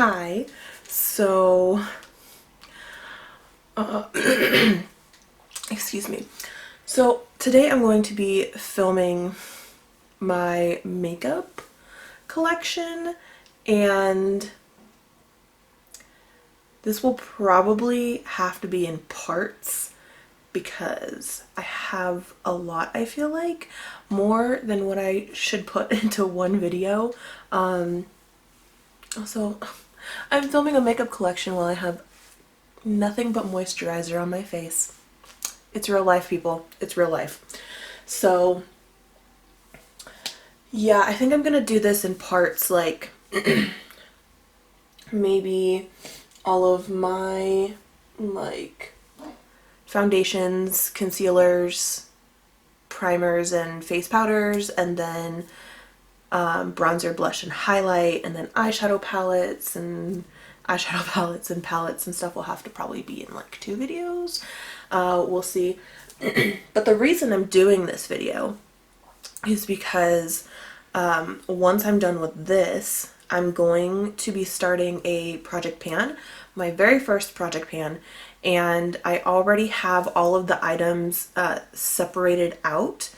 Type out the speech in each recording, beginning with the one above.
Hi. So, excuse me. So today I'm going to be filming my makeup collection, and this will probably have to be in parts because I have a lot, I feel like, more than what I should put into one video. Also, I'm filming a makeup collection while I have nothing but moisturizer on my face. It's real life, people. It's real life. So, yeah, I think I'm gonna do this in parts, like maybe all of my foundations, concealers, primers, and face powders, and then bronzer, blush, and highlight, and then eyeshadow palettes and palettes and stuff will have to probably be in like 2 videos. We'll see. But the reason I'm doing this video is because once I'm done with this, I'm going to be starting a project pan, my very first project pan, and I already have all of the items separated out,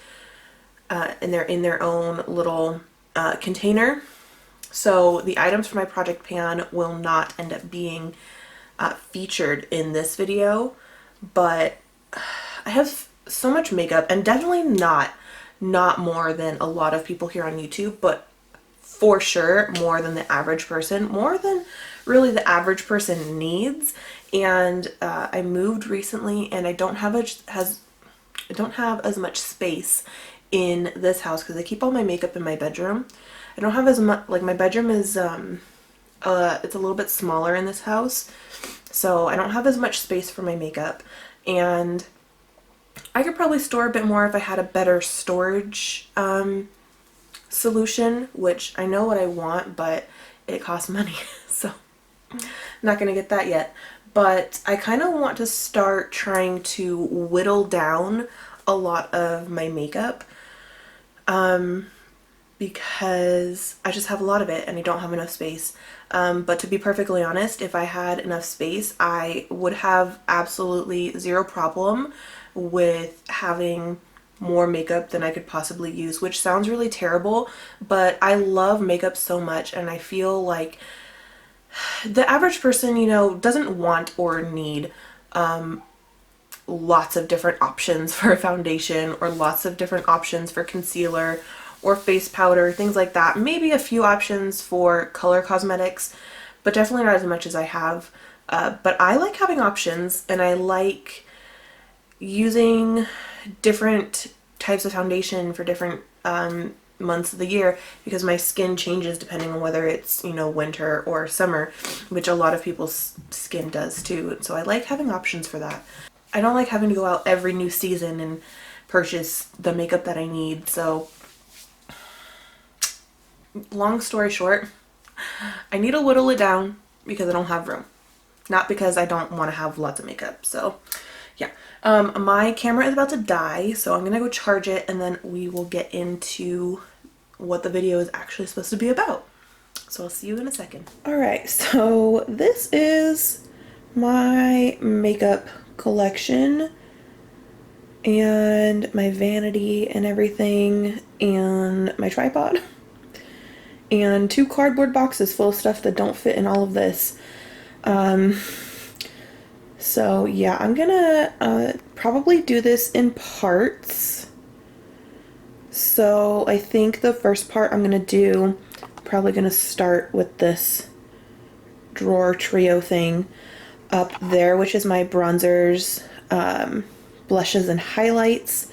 and they're in their own little container. So the items for my project pan will not end up being featured in this video, but I have so much makeup, and definitely not more than a lot of people here on YouTube, but for sure more than the average person, more than really the average person needs. And I moved recently, and I don't have as much space in this house because I keep all my makeup in my bedroom. I don't have as much, like, my bedroom is it's a little bit smaller in this house, so I don't have as much space for my makeup, and I could probably store a bit more if I had a better storage solution, which I know what I want, but it costs money, so I'm not gonna get that yet. But I kind of want to start trying to whittle down a lot of my makeup because I just have a lot of it and I don't have enough space. But to be perfectly honest, if I had enough space, I would have absolutely zero problem with having more makeup than I could possibly use, which sounds really terrible, but I love makeup so much, and I feel like the average person, you know, doesn't want or need lots of different options for a foundation, or lots of different options for concealer or face powder, things like that. Maybe a few options for color cosmetics, but definitely not as much as I have. But I like having options, and I like using different types of foundation for different months of the year, because my skin changes depending on whether it's, you know, winter or summer, which a lot of people's skin does too. So I like having options for that. I don't like having to go out every new season and purchase the makeup that I need. So long story short, I need to whittle it down because I don't have room, not because I don't want to have lots of makeup. So yeah, my camera is about to die, so I'm gonna go charge it, and then we will get into what the video is actually supposed to be about. So I'll see you in a second. All right, so this is my makeup collection and my vanity and everything, and my tripod, and 2 cardboard boxes full of stuff that don't fit in all of this. So yeah, I'm gonna probably do this in parts. So I think the first part I'm gonna do, probably gonna start with this drawer trio thing up there, which is my bronzers, blushes, and highlights.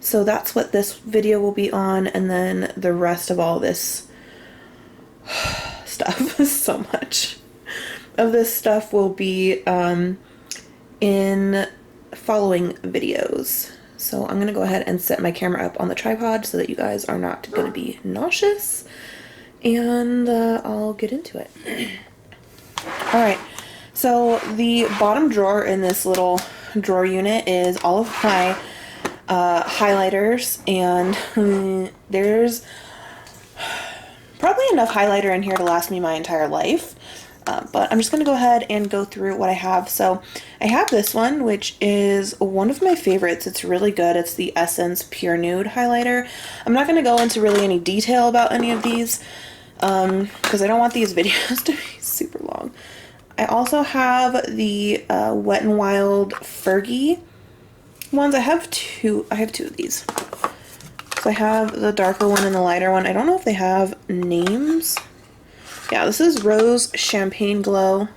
So that's what this video will be on, and then the rest of all this stuff, so much of this stuff will be in following videos. So I'm gonna go ahead and set my camera up on the tripod so that you guys are not gonna be nauseous, and I'll get into it. All right, so the bottom drawer in this little drawer unit is all of my highlighters, and there's probably enough highlighter in here to last me my entire life. But I'm just going to go ahead and go through what I have. So I have this one, which is one of my favorites. It's really good. It's the Essence Pure Nude highlighter. I'm not going to go into really any detail about any of these because I don't want these videos to be super long. I also have the Wet n Wild Fergie ones. I have two of these. So I have the darker one and the lighter one. I don't know if they have names. Yeah, this is Rose Champagne Glow.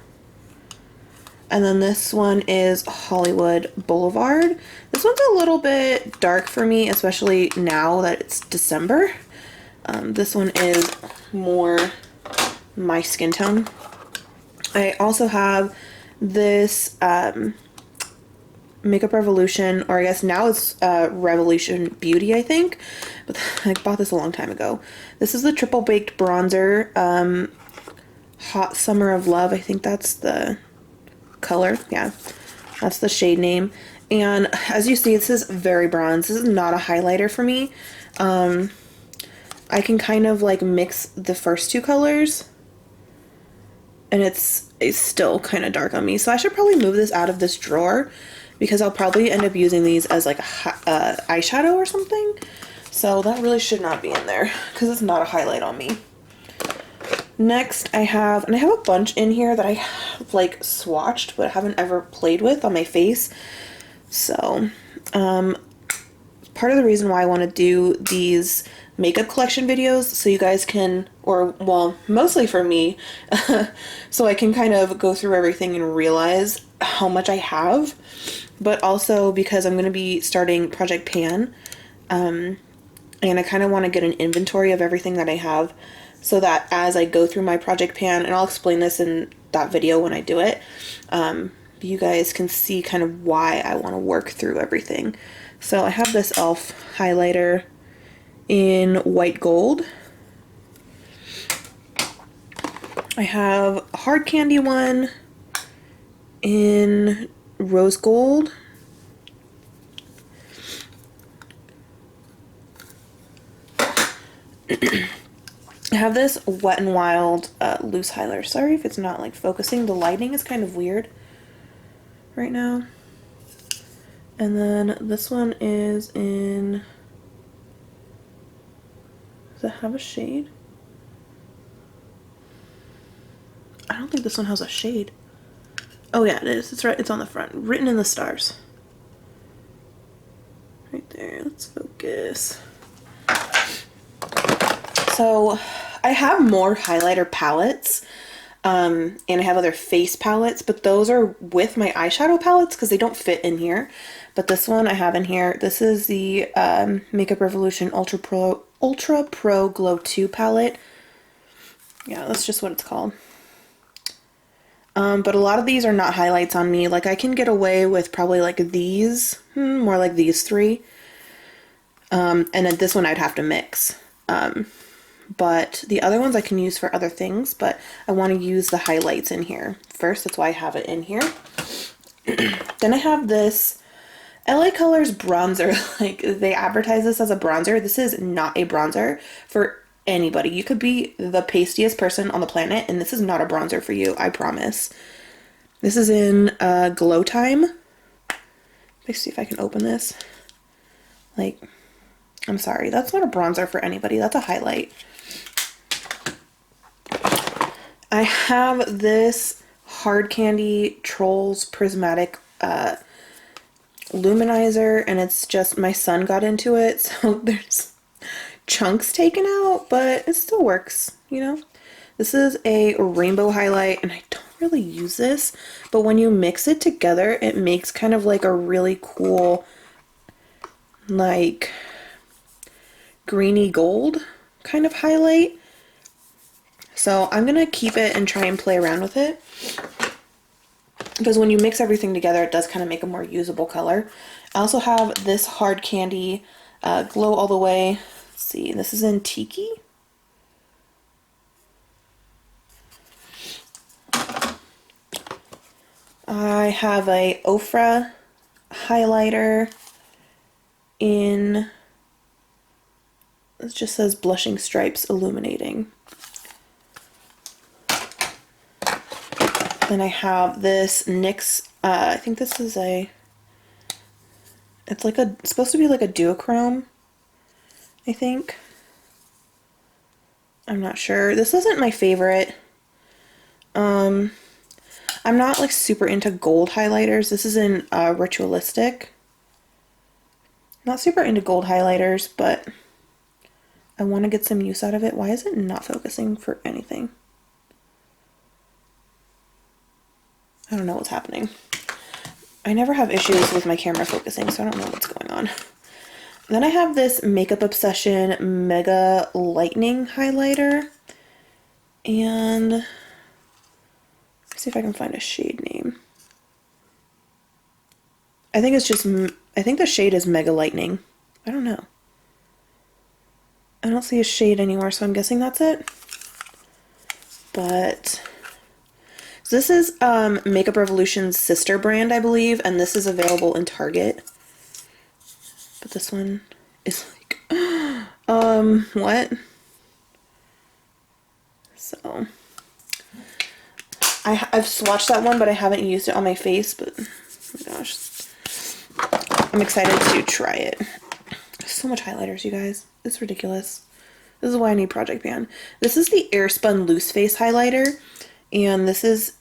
And then this one is Hollywood Boulevard. This one's a little bit dark for me, especially now that it's December. This one is more my skin tone. I also have this Makeup Revolution, or I guess now it's Revolution Beauty, I think. But I bought this a long time ago. This is the Triple Baked Bronzer. Hot Summer of Love, I think that's the color. Yeah, that's the shade name. And as you see, this is very bronze. This is not a highlighter for me. I can kind of like mix the first two colors, and it's still kind of dark on me. So I should probably move this out of this drawer because I'll probably end up using these as like a eyeshadow or something. So that really should not be in there because it's not a highlight on me. Next I have a bunch in here that I have like swatched but haven't ever played with on my face. So part of the reason why I want to do these makeup collection videos so you guys can, or well, mostly for me, so I can kind of go through everything and realize how much I have, but also because I'm going to be starting Project Pan, and I kind of want to get an inventory of everything that I have, so that as I go through my Project Pan, and I'll explain this in that video when I do it, you guys can see kind of why I want to work through everything. So I have this e.l.f. highlighter in white gold. I have a hard candy one in rose gold. I have this Wet n Wild loose highlighter. Sorry if it's not like focusing. The lighting is kind of weird right now. And then this one is in, does it have a shade? I don't think this one has a shade. Oh yeah, it is. It's right. It's on the front. Written in the Stars. Right there. Let's focus. So I have more highlighter palettes, and I have other face palettes, but those are with my eyeshadow palettes because they don't fit in here. But this one I have in here. This is the Makeup Revolution Ultra Pro Glow 2 palette. Yeah, that's just what it's called. But a lot of these are not highlights on me. Like I can get away with probably like these, more like these three. And then this one I'd have to mix. But the other ones I can use for other things, but I want to use the highlights in here first. That's why I have it in here. Then I have this LA Colors bronzer. Like they advertise this as a bronzer. This is not a bronzer for anybody. You could be the pastiest person on the planet and this is not a bronzer for you, I promise. This is in Glow Time. Let's see if I can open this. Like, I'm sorry, that's not a bronzer for anybody. That's a highlight. I have this Hard Candy Trolls Prismatic Luminizer, and it's just my son got into it, so there's chunks taken out, but it still works, you know? This is a rainbow highlight, and I don't really use this, but when you mix it together, it makes kind of like a really cool, like, greeny gold kind of highlight. So I'm gonna keep it and try and play around with it, because when you mix everything together, it does kind of make a more usable color. I also have this Hard Candy Glow All the Way. Let's see, this is in Tiki. I have a Ofra highlighter in, it just says Blushing Stripes Illuminating. Then I have this NYX, I think this is it's like it's supposed to be like a duochrome, I think. I'm not sure. This isn't my favorite. I'm not like super into gold highlighters. This is in Ritualistic. Not super into gold highlighters, but I want to get some use out of it. Why is it not focusing for anything? I don't know what's happening. I never have issues with my camera focusing, so I don't know what's going on. Then I have this Makeup Obsession Mega Lightning Highlighter. And let's see if I can find a shade name. I think the shade is Mega Lightning. I don't know. I don't see a shade anywhere, so I'm guessing that's it. But so this is Makeup Revolution's sister brand, I believe, and this is available in Target. But this one is like, what? So I've swatched that one, but I haven't used it on my face. But oh my gosh, I'm excited to try it. So much highlighters, you guys. It's ridiculous. This is why I need Project Pan. This is the Airspun Loose Face Highlighter, and this is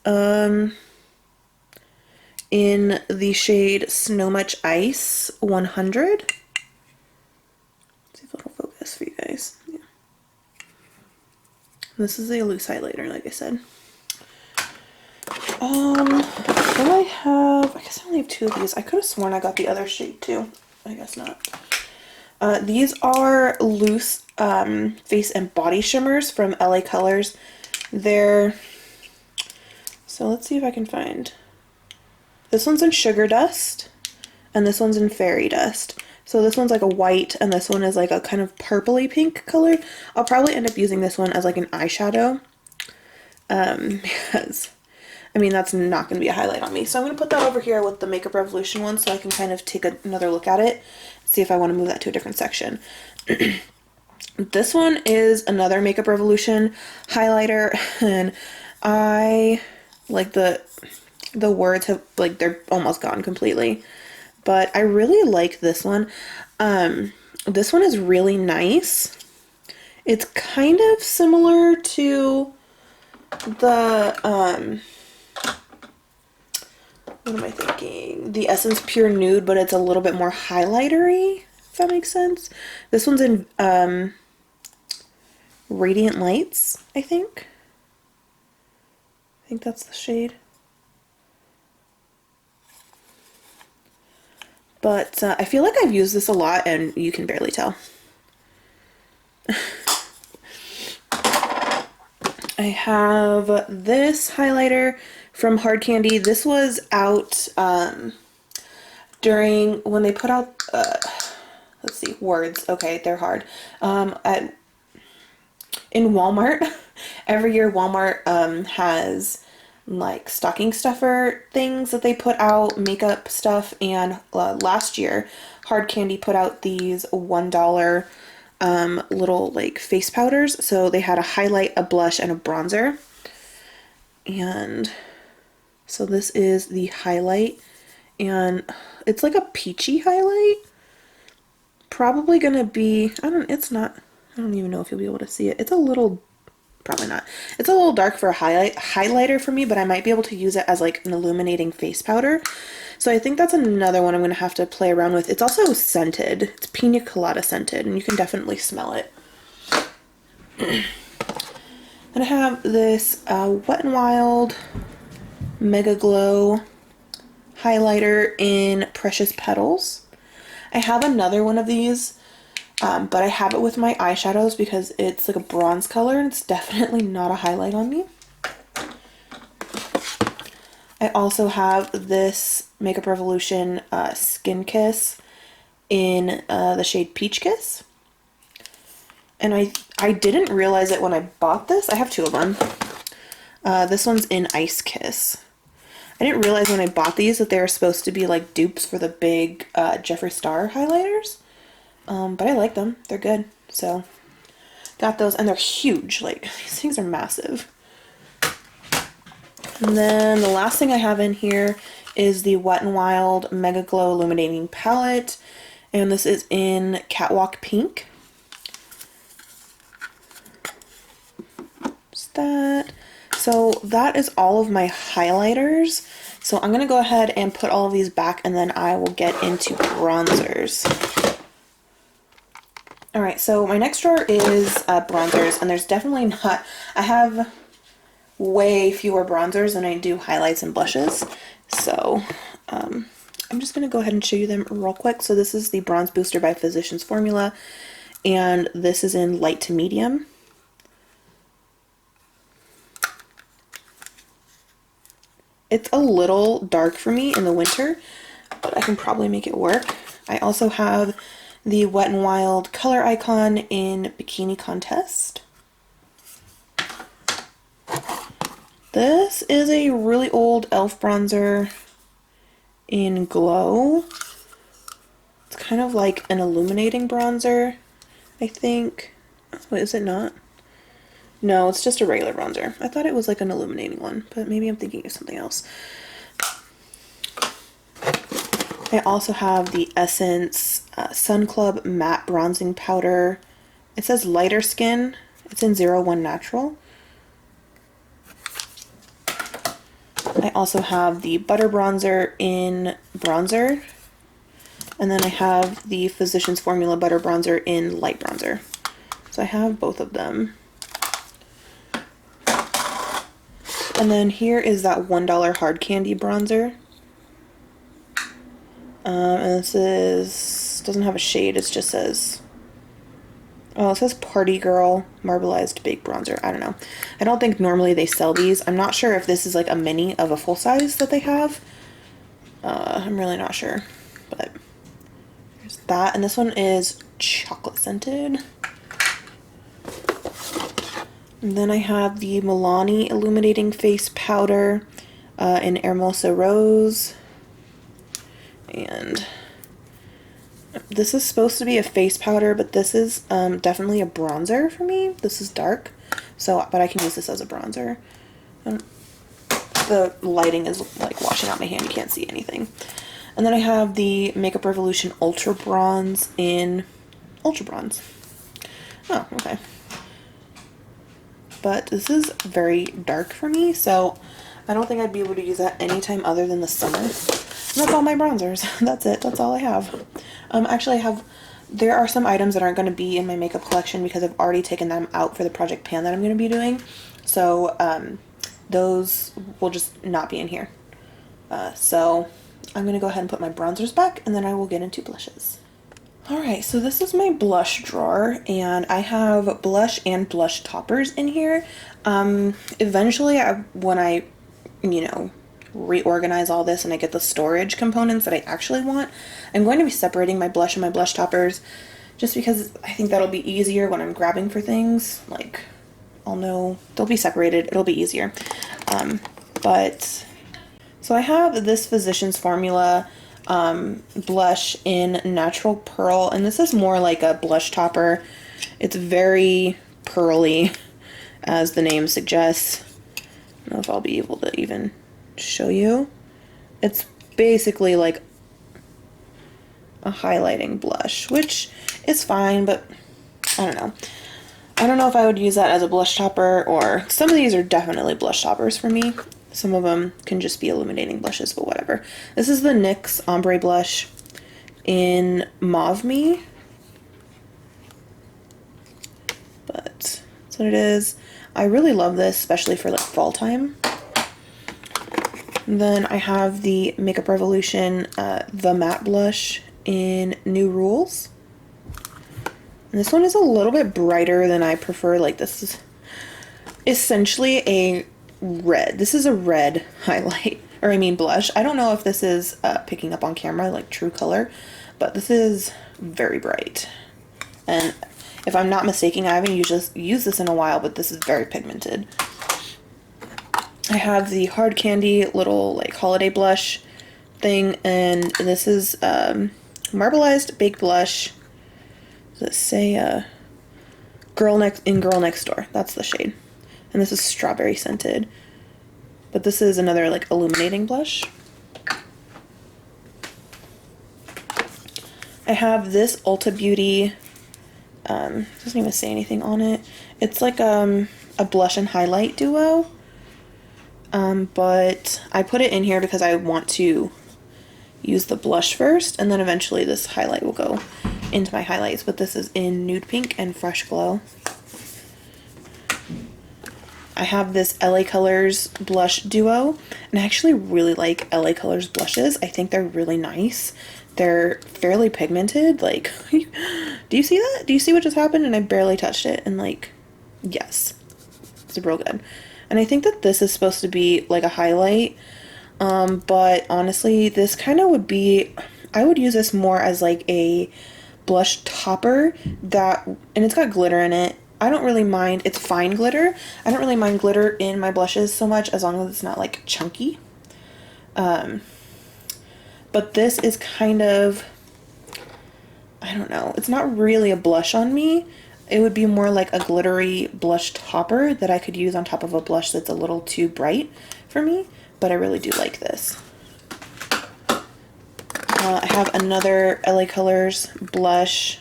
in the shade Snow Much Ice 100. Let's see if it'll focus for you guys. Yeah. This is a loose highlighter, like I said. Then I guess I only have two of these. I could have sworn I got the other shade too. I guess not. These are loose face and body shimmers from LA Colors. So let's see if I can find. This one's in Sugar Dust, and this one's in Fairy Dust. So this one's like a white, and this one is like a kind of purpley pink color. I'll probably end up using this one as like an eyeshadow. Because, I mean, that's not going to be a highlight on me. So I'm going to put that over here with the Makeup Revolution one so I can kind of take another look at it. See if I want to move that to a different section. This one is another Makeup Revolution highlighter, and I like the words have, like, they're almost gone completely, but I really like this one. This one is really nice. It's kind of similar to the what am I thinking? The Essence Pure Nude, but it's a little bit more highlightery, if that makes sense. This one's in Radiant Lights, I think. I think that's the shade. But I feel like I've used this a lot, and you can barely tell. I have this highlighter from Hard Candy. This was out during when they put out, let's see, words. Okay, they're hard. In Walmart, every year Walmart has like stocking stuffer things that they put out, makeup stuff, and last year Hard Candy put out these $1 little like face powders. So they had a highlight, a blush, and a bronzer. And so this is the highlight, and it's like a peachy highlight. Probably gonna be, I don't even know if you'll be able to see it. It's a little, probably not. It's a little dark for a highlighter for me, but I might be able to use it as like an illuminating face powder. So I think that's another one I'm gonna have to play around with. It's also scented. It's pina colada scented, and you can definitely smell it. Then I have this Wet n Wild Mega Glow highlighter in Precious Petals. I have another one of these, but I have it with my eyeshadows because it's like a bronze color, and it's definitely not a highlight on me. I also have this Makeup Revolution Skin Kiss in the shade Peach Kiss. And I didn't realize it when I bought this. I have two of them. This one's in Ice Kiss. I didn't realize when I bought these that they were supposed to be like dupes for the big Jeffree Star highlighters. But I like them. They're good. So got those, and they're huge. Like, these things are massive. And then the last thing I have in here is the Wet n Wild Mega Glow Illuminating Palette. And this is in Catwalk Pink. Just that. So that is all of my highlighters. So I'm going to go ahead and put all of these back, and then I will get into bronzers. Alright, so my next drawer is bronzers, and there's definitely not... I have way fewer bronzers than I do highlights and blushes. So I'm just going to go ahead and show you them real quick. So this is the Bronze Booster by Physicians Formula, and this is in light to medium. It's a little dark for me in the winter, but I can probably make it work. I also have the Wet n Wild Color Icon in Bikini Contest. This is a really old e.l.f. bronzer in Glow. It's kind of like an illuminating bronzer, I think. Wait, is it not? No, it's just a regular bronzer. I thought it was like an illuminating one, but maybe I'm thinking of something else. I also have the Essence Sun Club Matte Bronzing Powder. It says lighter skin. It's in 01 Natural. I also have the Butter Bronzer in Bronzer. And then I have the Physicians Formula Butter Bronzer in Light Bronzer. So I have both of them. And then here is that $1 Hard Candy Bronzer. And this doesn't have a shade, it just says, oh, it says Party Girl Marbleized Big Bronzer. I don't know. I don't think normally they sell these. I'm not sure if this is like a mini of a full size that they have. I'm really not sure. But there's that. And this one is chocolate scented. And then I have the Milani Illuminating Face Powder in Hermosa Rose. And this is supposed to be a face powder, but this is definitely a bronzer for me. This is dark, but I can use this as a bronzer. The lighting is like washing out my hand, you can't see anything. And then I have the Makeup Revolution Ultra Bronze in Ultra Bronze. Oh, okay. But this is very dark for me, so I don't think I'd be able to use that anytime other than the summer. And that's all my bronzers. That's it. That's all I have. Actually, there are some items that aren't going to be in my makeup collection because I've already taken them out for the project pan that I'm going to be doing. So those will just not be in here. So I'm going to go ahead and put my bronzers back, and then I will get into blushes. Alright, so this is my blush drawer, and I have blush and blush toppers in here. Eventually, when I, reorganize all this and I get the storage components that I actually want, I'm going to be separating my blush and my blush toppers just because I think that'll be easier when I'm grabbing for things. Like, I'll know they'll be separated, it'll be easier. So I have this Physicians Formula blush in Natural Pearl, and this is more like a blush topper. It's very pearly, as the name suggests. I don't know if I'll be able to even show you. It's basically like a highlighting blush, which is fine, but I don't know. I don't know if I would use that as a blush topper, or some of these are definitely blush toppers for me. Some of them can just be illuminating blushes, but whatever. This is the NYX Ombre Blush in Mauve Me. But that's what it is. I really love this, especially for like fall time. And then I have the Makeup Revolution The Matte Blush in New Rules. And this one is a little bit brighter than I prefer. Like, this is essentially a red. This is a red highlight, or I mean blush. I don't know if this is picking up on camera, like true color, but this is very bright. And if I'm not mistaken, I haven't used this in a while, but this is very pigmented. I have the Hard Candy little like holiday blush thing, and this is Marbleized Baked Blush. Does it say Girl Next Door? That's the shade. And this is strawberry scented. But this is another like illuminating blush. I have this Ulta Beauty, doesn't even say anything on it. It's like a blush and highlight duo. But I put it in here because I want to use the blush first, and then eventually this highlight will go into my highlights. But this is in Nude Pink and Fresh Glow. I have this LA Colors blush duo, and I actually really like LA Colors blushes. I think they're really nice. They're fairly pigmented. Like, do you see that? Do you see what just happened? And I barely touched it, and like, yes, it's real good. And I think that this is supposed to be like a highlight, but honestly, this kind of would be, I would use this more as like a blush topper that, and it's got glitter in it. I don't really mind, it's fine glitter. I don't really mind glitter in my blushes so much as long as it's not like chunky. But this is kind of, I don't know, it's not really a blush on me. It would be more like a glittery blush topper that I could use on top of a blush that's a little too bright for me, but I really do like this. I have another LA Colors blush.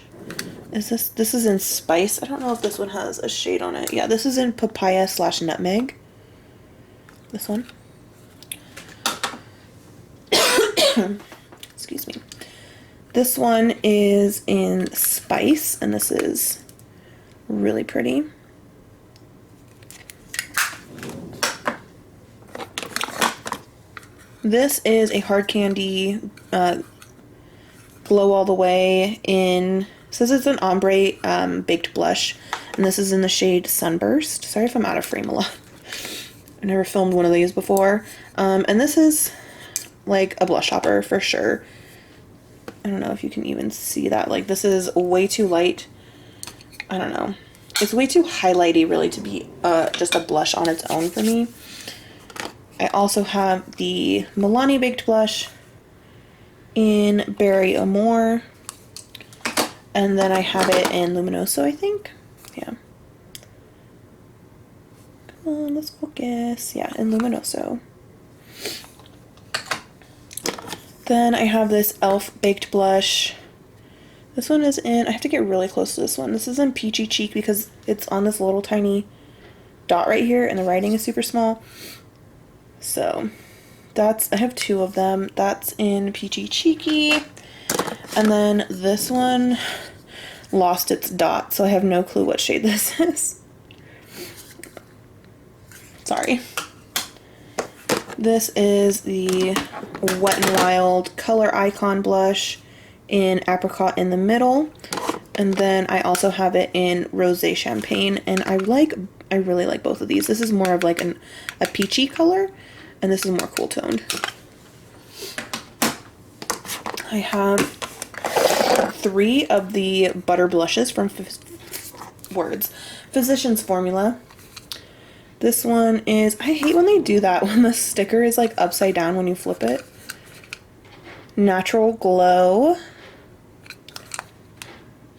This is in Spice. I don't know if this one has a shade on it. Yeah, this is in Papaya / Nutmeg. This one. Excuse me. This one is in Spice, and this is really pretty. This is a Hard Candy Glow All the Way in, says it's an ombre baked blush, and this is in the shade Sunburst. Sorry if I'm out of frame a lot. I've never filmed one of these before. And this is like a blush topper for sure. I don't know if you can even see that. Like, this is way too light. I don't know. It's way too highlighty really to be just a blush on its own for me. I also have the Milani Baked Blush in Berry Amore. And then I have it in Luminoso, I think. Yeah. Come on, let's focus. Yeah, in Luminoso. Then I have this e.l.f. Baked Blush. This one is in, I have to get really close to this one. This is in Peachy Cheek because it's on this little tiny dot right here and the writing is super small. So that's, I have two of them. That's in Peachy Cheeky. And then this one lost its dot, so I have no clue what shade this is. Sorry. This is the Wet n Wild Color Icon Blush in Apricot in the Middle. And then I also have it in Rosé Champagne, and I really like both of these. This is more of like a peachy color, and this is more cool toned. I have 3 of the butter blushes from Physicians Formula. This one is, I hate when they do that, when the sticker is like upside down when you flip it. Natural Glow.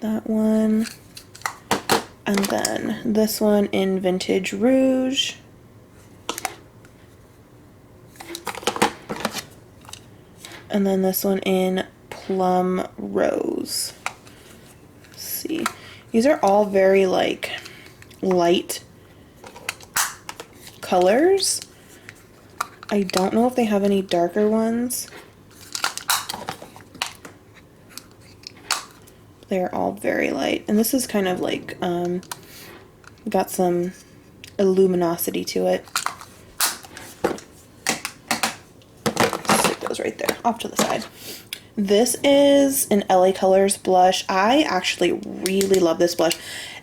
That one. And then this one in Vintage Rouge. And then this one in Plum Rose. Let's see. These are all very like light colors. I don't know if they have any darker ones. They're all very light. And this is kind of like, got some luminosity to it. Stick those right there, off to the side. This is an LA Colors blush. I actually really love this blush.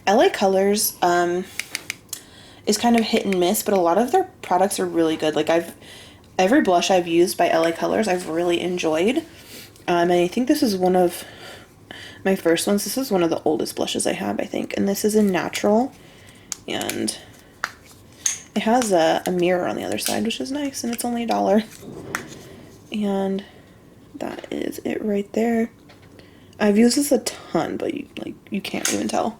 LA Colors is kind of hit and miss, but a lot of their products are really good. Like every blush I've used by LA Colors I've really enjoyed. And I think this is one of my first ones. This is one of the oldest blushes I have, I think. And this is in Natural. And it has a mirror on the other side, which is nice. And it's only $1. And that is it right there. I've used this a ton, but you can't even tell.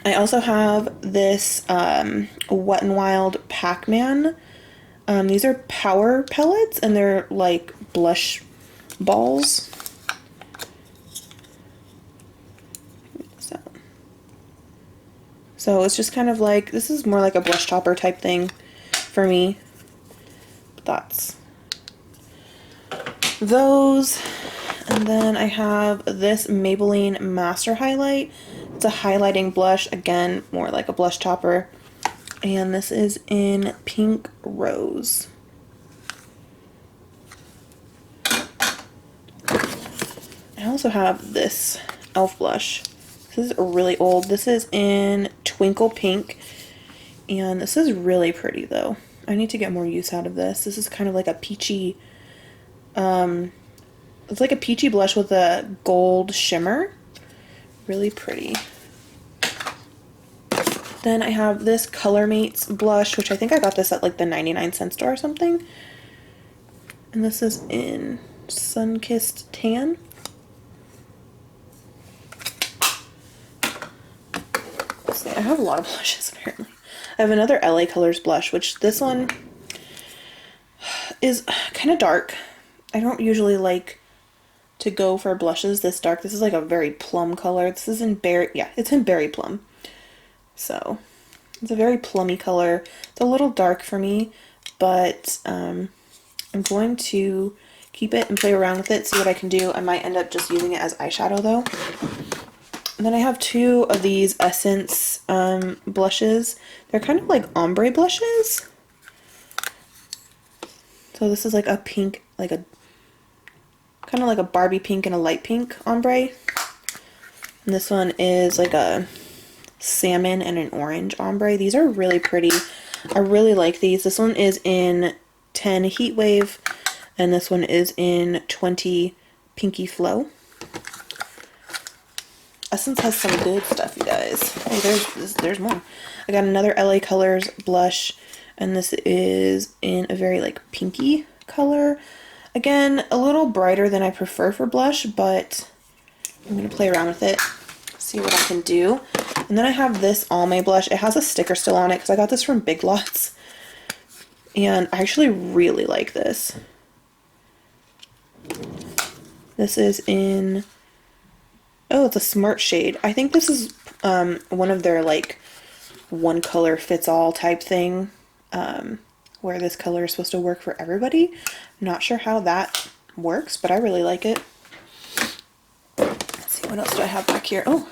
I also have this Wet n Wild Pac-Man. These are power pellets, and they're like blush balls. So it's just kind of like, this is more like a blush topper type thing for me. But that's those. And then I have this Maybelline Master Highlight. It's a highlighting blush, again, more like a blush topper. And this is in Pink Rose. I also have this e.l.f. blush. This is really old. This is in Twinkle Pink. And this is really pretty though. I need to get more use out of this. This is kind of like a peachy, it's like a peachy blush with a gold shimmer. Really pretty. Then I have this Color Mates blush, which I think I got this at like the 99-cent store or something. And this is in Sunkissed Tan. Let's see, I have a lot of blushes apparently. I have another LA Colors blush, which this one is kind of dark. I don't usually like to go for blushes this dark. This is like a very plum color. This is in berry, yeah, it's in berry plum. So it's a very plummy color. It's a little dark for me, but I'm going to keep it and play around with it, see what I can do. I might end up just using it as eyeshadow though. And then I have two of these Essence blushes. They're kind of like ombre blushes. So this is like a pink, like a kind of like a Barbie pink and a light pink ombre. And this one is like a salmon and an orange ombre. These are really pretty. I really like these. This one is in 10 Heat Wave, and this one is in 20 Pinky Flow. Essence has some good stuff, you guys. Oh, there's more. I got another LA Colors blush, and this is in a very like pinky color. Again, a little brighter than I prefer for blush, but I'm going to play around with it, see what I can do. And then I have this Almay blush. It has a sticker still on it because I got this from Big Lots. And I actually really like this. This is in, oh, it's a Smart Shade. I think this is one of their like one color fits all type thing. Where this color is supposed to work for everybody. I'm not sure how that works, but I really like it. Let's see, what else do I have back here? Oh,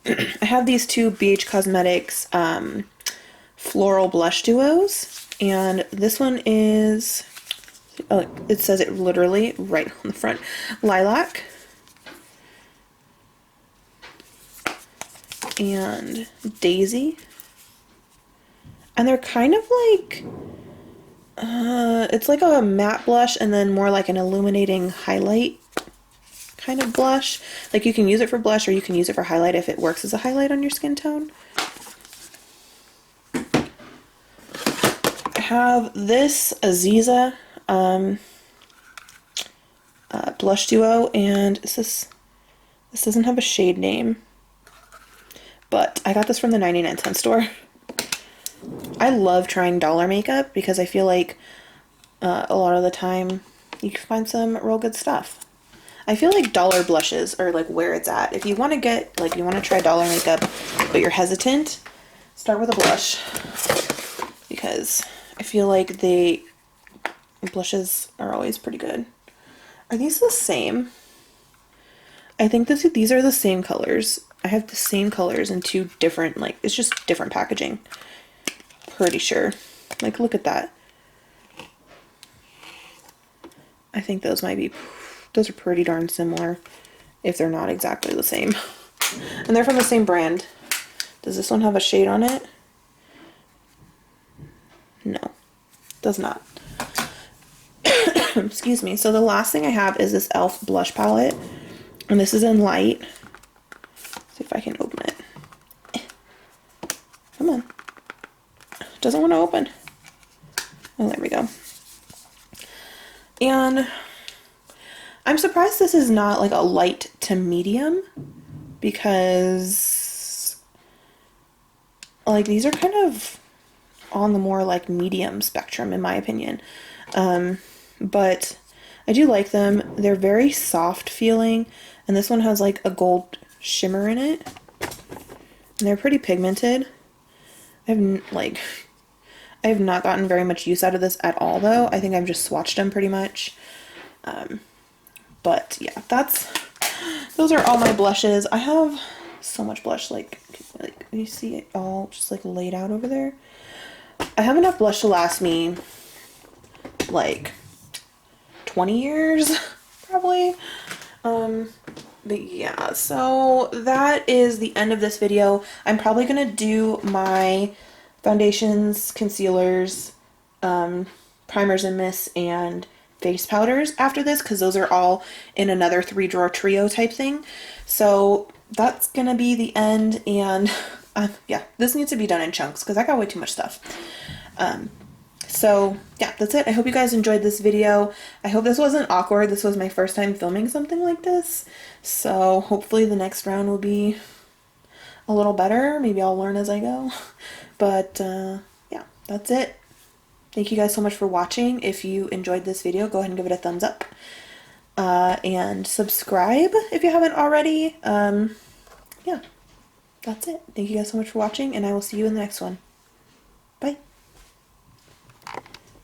I have these two BH Cosmetics floral blush duos, and this one is, oh, it says it literally right on the front, Lilac and Daisy. And they're kind of like, it's like a matte blush and then more like an illuminating highlight kind of blush. Like you can use it for blush or you can use it for highlight if it works as a highlight on your skin tone. I have this Aziza blush duo, and this doesn't have a shade name, but I got this from the 99-cent store. I love trying dollar makeup because I feel like a lot of the time you can find some real good stuff. I feel like dollar blushes are like where it's at. If you want to get, like, you want to try dollar makeup but you're hesitant, start with a blush, because I feel like blushes are always pretty good. Are these the same? I think these are the same colors. I have the same colors in two different, like, it's just different packaging. Pretty sure. Like, look at that. I think those are pretty darn similar, if they're not exactly the same. And they're from the same brand. Does this one have a shade on it? No, does not. Excuse me. So the last thing I have is this e.l.f. blush palette, and this is in light. Let's see if I can open it. Come on. Doesn't want to open. Oh, there we go. And I'm surprised this is not like a light to medium, because like these are kind of on the more like medium spectrum in my opinion. But I do like them. They're very soft feeling, and this one has like a gold shimmer in it. And they're pretty pigmented. I have not gotten very much use out of this at all though. I think I've just swatched them pretty much. But yeah, those are all my blushes. I have so much blush, like you see it all just like laid out over there. I have enough blush to last me like 20 years probably. But yeah, so that is the end of this video. I'm probably gonna do my foundations, concealers, primers and mists, and face powders after this, because those are all in another 3-drawer trio type thing. So that's gonna be the end, and yeah, this needs to be done in chunks because I got way too much stuff. So yeah, that's it. I hope you guys enjoyed this video. I hope this wasn't awkward. This was my first time filming something like this, so hopefully the next round will be a little better. Maybe I'll learn as I go. But yeah, that's it. Thank you guys so much for watching. If you enjoyed this video, go ahead and give it a thumbs up. And subscribe if you haven't already. Yeah, that's it. Thank you guys so much for watching, and I will see you in the next one.